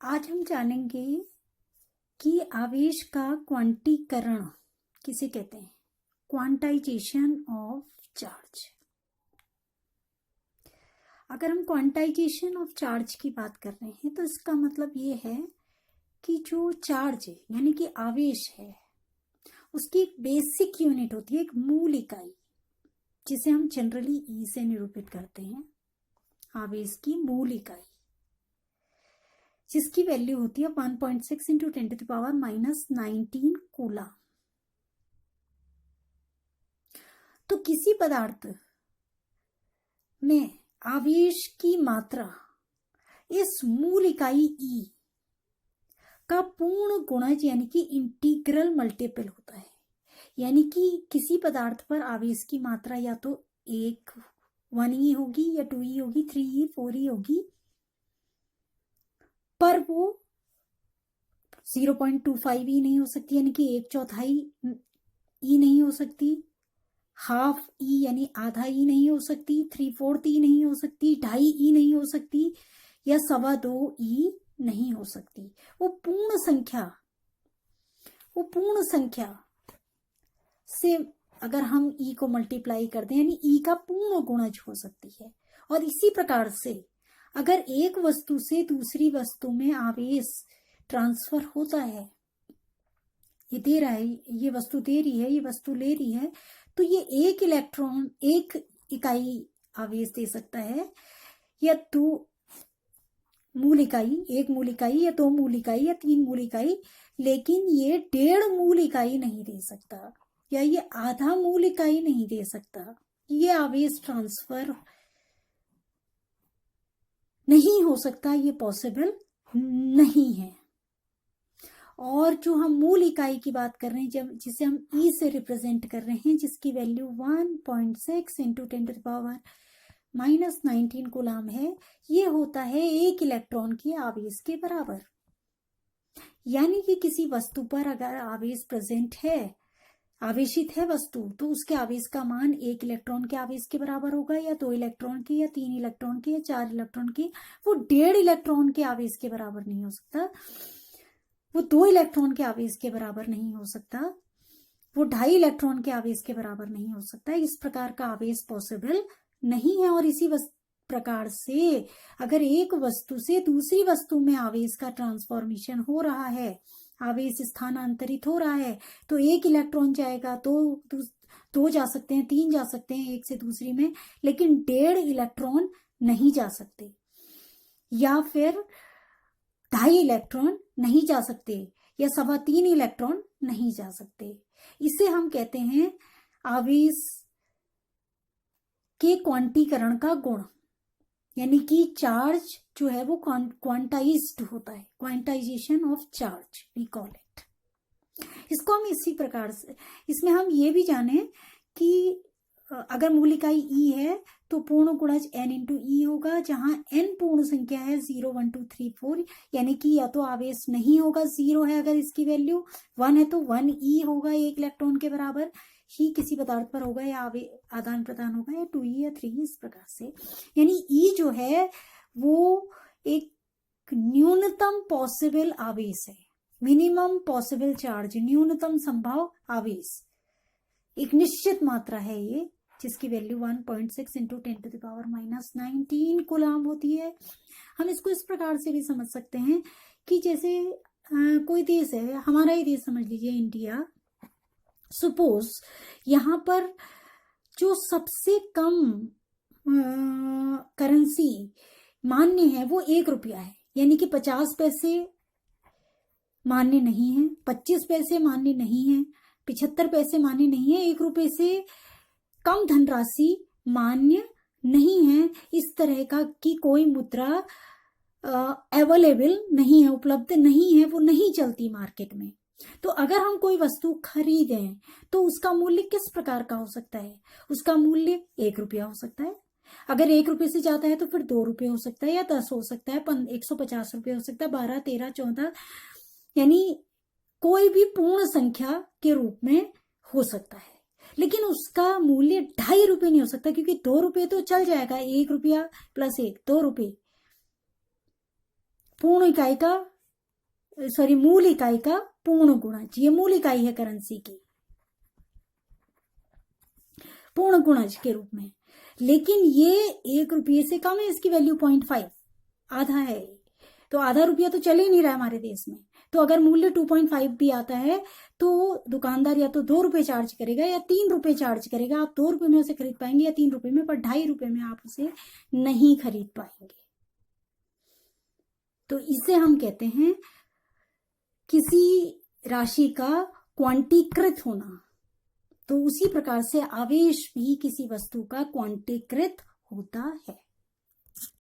आज हम जानेंगे कि आवेश का क्वांटीकरण किसे कहते हैं। Quantization of charge. अगर हम क्वांटाइजेशन ऑफ चार्ज की बात कर रहे हैं तो इसका मतलब ये है कि जो चार्ज है यानी कि आवेश है उसकी एक बेसिक यूनिट होती है, एक मूल इकाई, जिसे हम जनरली ई से निरूपित करते हैं। आवेश की मूल इकाई जिसकी वैल्यू होती है 1.6 इंटू 10⁻⁻19 कूलम। तो किसी पदार्थ में आवेश की मात्रा इस मूल इकाई E का पूर्ण गुणज यानी कि इंटीग्रल मल्टीपल होता है। यानी कि किसी पदार्थ पर आवेश की मात्रा या तो 1 होगी या 2 होगी, 3 4 होगी, पर वो 0.25 ही नहीं हो सकती, यानी कि 1/4 ई नहीं हो सकती, हाफ ई यानी आधा ई नहीं हो सकती, 3/4 ई नहीं हो सकती, 2.5 ई नहीं हो सकती, या 2.25 ई नहीं हो सकती। वो पूर्ण संख्या से अगर हम ई को मल्टीप्लाई कर दें यानी ई का पूर्ण गुणज हो सकती है। और इसी प्रकार से अगर एक वस्तु से दूसरी वस्तु में आवेश ट्रांसफर होता है, ये दे रहा है, ये वस्तु दे रही है, ये वस्तु ले रही है, तो ये एक इलेक्ट्रॉन एक इकाई आवेश दे सकता है, या दो मूल इकाई, एक मूल इकाई या 2 मूल इकाई या 3 मूल इकाई, लेकिन ये 1.5 मूल इकाई नहीं दे सकता या ये आधा मूल इकाई नहीं दे सकता। ये आवेश ट्रांसफर नहीं हो सकता, ये पॉसिबल नहीं है। और जो हम मूल इकाई की बात कर रहे हैं, जब जिसे हम ई से रिप्रेजेंट कर रहे हैं, जिसकी वैल्यू 1.6 इंटू 10⁻⁻19 कूलम है, ये होता है एक इलेक्ट्रॉन के आवेश के बराबर। यानी कि किसी वस्तु पर अगर आवेश प्रेजेंट है, आवेशित है वस्तु, तो उसके आवेश का मान 1 इलेक्ट्रॉन के आवेश के बराबर होगा, या 2 इलेक्ट्रॉन के, या 3 इलेक्ट्रॉन के, या 4 इलेक्ट्रॉन के। वो 1.5 इलेक्ट्रॉन के आवेश के बराबर नहीं हो सकता, वो 2 इलेक्ट्रॉन के आवेश के बराबर नहीं हो सकता, वो 2.5 इलेक्ट्रॉन के आवेश के बराबर नहीं हो सकता। इस प्रकार का आवेश पॉसिबल नहीं है। और इसी प्रकार से अगर एक वस्तु से दूसरी वस्तु में आवेश का ट्रांसफॉर्मेशन हो रहा है, आवेश स्थानांतरित हो रहा है, तो 1 इलेक्ट्रॉन जाएगा, तो 2 जा सकते हैं, 3 जा सकते हैं एक से दूसरी में, लेकिन 1.5 इलेक्ट्रॉन नहीं जा सकते, या फिर 2.5 इलेक्ट्रॉन नहीं जा सकते, या 3.25 इलेक्ट्रॉन नहीं जा सकते। इसे हम कहते हैं आवेश के क्वांटीकरण का गुण, यानी कि चार्ज जो है वो क्वांटाइज्ड होता है। Quantization of charge we call it. इसको हम इसी प्रकार से, इसमें हम ये भी जाने कि अगर मूल इकाई ई है तो पूर्ण गुणज n इंटू ई होगा, जहां n पूर्ण संख्या है 0 1 2 3 4, यानी कि या तो आवेश नहीं होगा, 0 है अगर इसकी वैल्यू, 1 है तो 1 ई होगा, 1 इलेक्ट्रॉन के बराबर ही किसी पदार्थ पर होगा, या आदान प्रदान होगा, या 2e या 3e, इस प्रकार से। यानी ई जो है वो एक न्यूनतम पॉसिबल आवेश है, मिनिमम पॉसिबल चार्ज, न्यूनतम संभव आवेश, एक निश्चित मात्रा है ये, जिसकी वैल्यू 1.6 इंटू 10⁻⁻19 कूलम होती है। हम इसको इस प्रकार से भी समझ सकते हैं कि जैसे कोई देश है, हमारा ही देश समझ लीजिए, इंडिया, सपोज यहाँ पर जो सबसे कम करेंसी मान्य है वो 1 रुपया है, यानी कि 50 पैसे मान्य नहीं है, 25 पैसे मान्य नहीं है, 75 पैसे मान्य नहीं है, 1 रुपये से कम धनराशि मान्य नहीं है। इस तरह का की कोई मुद्रा अवेलेबल नहीं है, उपलब्ध नहीं है, वो नहीं चलती मार्केट में। तो अगर हम कोई वस्तु खरीदें तो उसका मूल्य किस प्रकार का हो सकता है? उसका मूल्य 1 रुपया हो सकता है, अगर 1 रुपये से ज्यादा है तो फिर 2 रुपये हो सकता है, या 10 हो सकता है, 150 रुपये हो सकता है, 12 13 14, यानी कोई भी पूर्ण संख्या के रूप में हो सकता है। लेकिन उसका मूल्य 2.5 रुपये नहीं हो सकता, क्योंकि 2 रुपये तो चल जाएगा, 1 रुपया प्लस 1 2 रुपये, पूर्ण इकाई का मूल इकाई का पूर्ण गुणज, ये मूल इकाई है करेंसी की, पूर्ण गुणज के रूप में। लेकिन ये 1 रुपये से कम है, इसकी वैल्यू 0.5, आधा है। तो आधा रुपया तो चल ही नहीं रहा है हमारे देश में। तो अगर मूल्य 2.5 भी आता है तो दुकानदार या तो 2 रुपये चार्ज करेगा या 3 रुपये चार्ज करेगा। आप 2 रुपये में उसे खरीद पाएंगे या 3 रुपये में, पर 2.5 रुपये में आप उसे नहीं खरीद पाएंगे। तो इसे हम कहते हैं किसी राशि का क्वांटीकृत होना। तो उसी प्रकार से आवेश भी किसी वस्तु का क्वांटीकृत होता है।